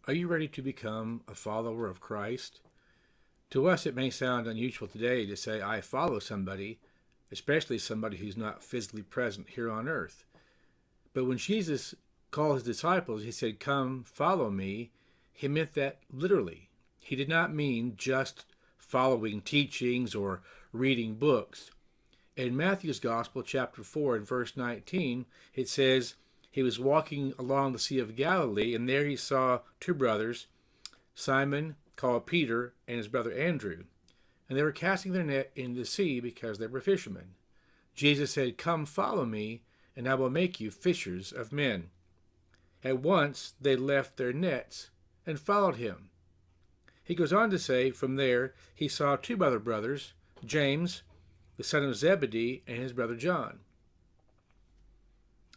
Are you ready to become a follower of Christ? To us, it may sound unusual today to say, I follow somebody, especially somebody who's not physically present here on earth. But when Jesus called his disciples, he said, come, follow me. He meant that literally. He did not mean just following teachings or reading books. In Matthew's Gospel, chapter 4, and verse 19, it says, he was walking along the Sea of Galilee, and there he saw two brothers, Simon, called Peter, and his brother Andrew. And they were casting their net into the sea because they were fishermen. Jesus said, come follow me, and I will make you fishers of men. At once they left their nets and followed him. He goes on to say, from there he saw two other brothers, James, the son of Zebedee, and his brother John.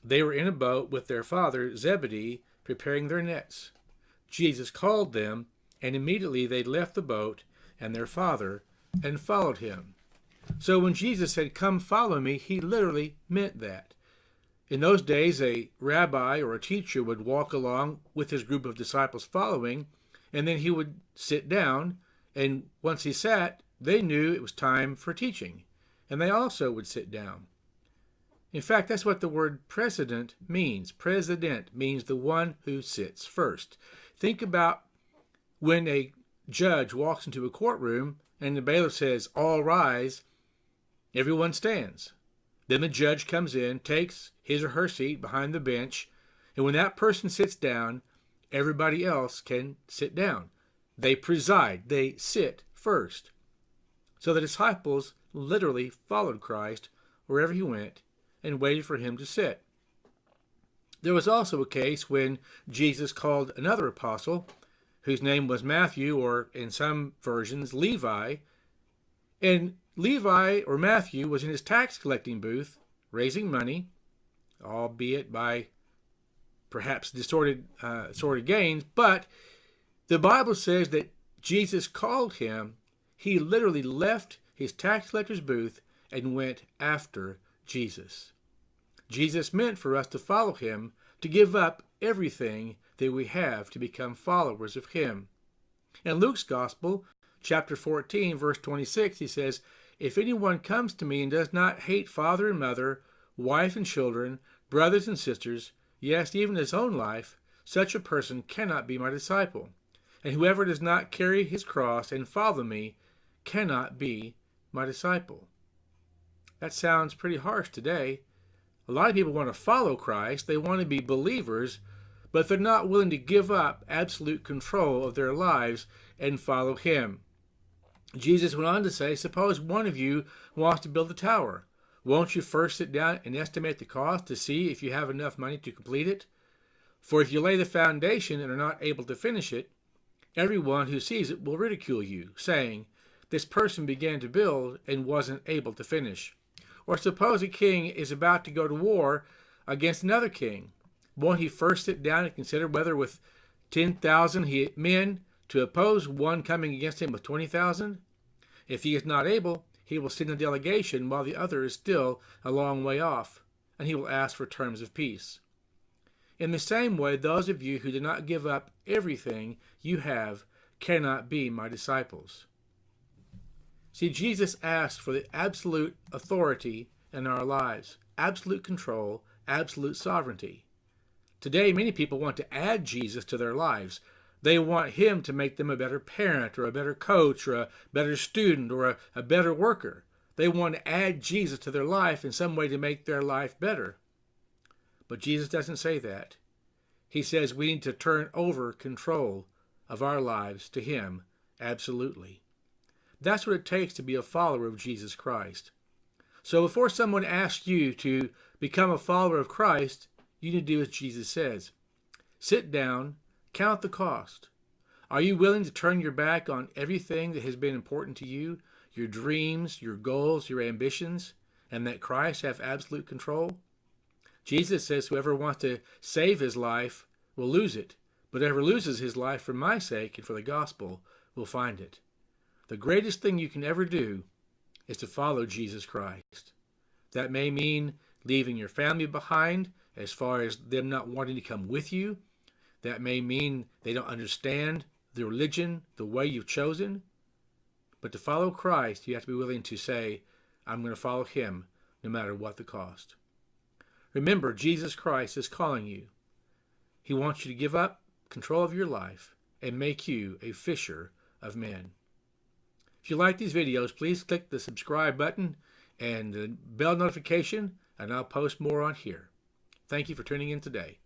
They were in a boat with their father Zebedee, preparing their nets. Jesus called them, and immediately they left the boat and their father and followed him. So when Jesus said, come follow me, he literally meant that. In those days, a rabbi or a teacher would walk along with his group of disciples following, and then he would sit down, and once he sat, they knew it was time for teaching, and they also would sit down. In fact, that's what the word president means. President means the one who sits first. Think about when a judge walks into a courtroom and the bailiff says, all rise, everyone stands. Then the judge comes in, takes his or her seat behind the bench, and when that person sits down, everybody else can sit down. They preside, they sit first. So the disciples literally followed Christ wherever he went and waited for him to sit. There was also a case when Jesus called another apostle, whose name was Matthew, or in some versions, Levi. And Levi, or Matthew, was in his tax collecting booth, raising money, albeit by perhaps distorted gains. But the Bible says that Jesus called him. He literally left his tax collector's booth and went after Jesus. Jesus meant for us to follow him, to give up everything that we have to become followers of him. In Luke's Gospel, chapter 14, verse 26, he says, if anyone comes to me and does not hate father and mother, wife and children, brothers and sisters, yes, even his own life, such a person cannot be my disciple. And whoever does not carry his cross and follow me cannot be my disciple. That sounds pretty harsh today. A lot of people want to follow Christ. They want to be believers, but they're not willing to give up absolute control of their lives and follow him. Jesus went on to say, suppose one of you wants to build a tower. Won't you first sit down and estimate the cost to see if you have enough money to complete it? For if you lay the foundation and are not able to finish it, everyone who sees it will ridicule you, saying, this person began to build and wasn't able to finish. Or suppose a king is about to go to war against another king. Won't he first sit down and consider whether with 10,000 men to oppose one coming against him with 20,000? If he is not able, he will send a delegation while the other is still a long way off, and he will ask for terms of peace. In the same way, those of you who do not give up everything you have cannot be my disciples. See, Jesus asked for the absolute authority in our lives, absolute control, absolute sovereignty. Today, many people want to add Jesus to their lives. They want him to make them a better parent or a better coach or a better student or a better worker. They want to add Jesus to their life in some way to make their life better. But Jesus doesn't say that. He says we need to turn over control of our lives to him absolutely. That's what it takes to be a follower of Jesus Christ. So before someone asks you to become a follower of Christ, you need to do as Jesus says. Sit down, count the cost. Are you willing to turn your back on everything that has been important to you, your dreams, your goals, your ambitions, and that Christ have absolute control? Jesus says whoever wants to save his life will lose it, but whoever loses his life for my sake and for the gospel will find it. The greatest thing you can ever do is to follow Jesus Christ. That may mean leaving your family behind as far as them not wanting to come with you. That may mean they don't understand the religion the way you've chosen. But to follow Christ, you have to be willing to say, I'm going to follow him no matter what the cost. Remember, Jesus Christ is calling you. He wants you to give up control of your life and make you a fisher of men. If you like these videos, please click the subscribe button and the bell notification, and I'll post more on here. Thank you for tuning in today.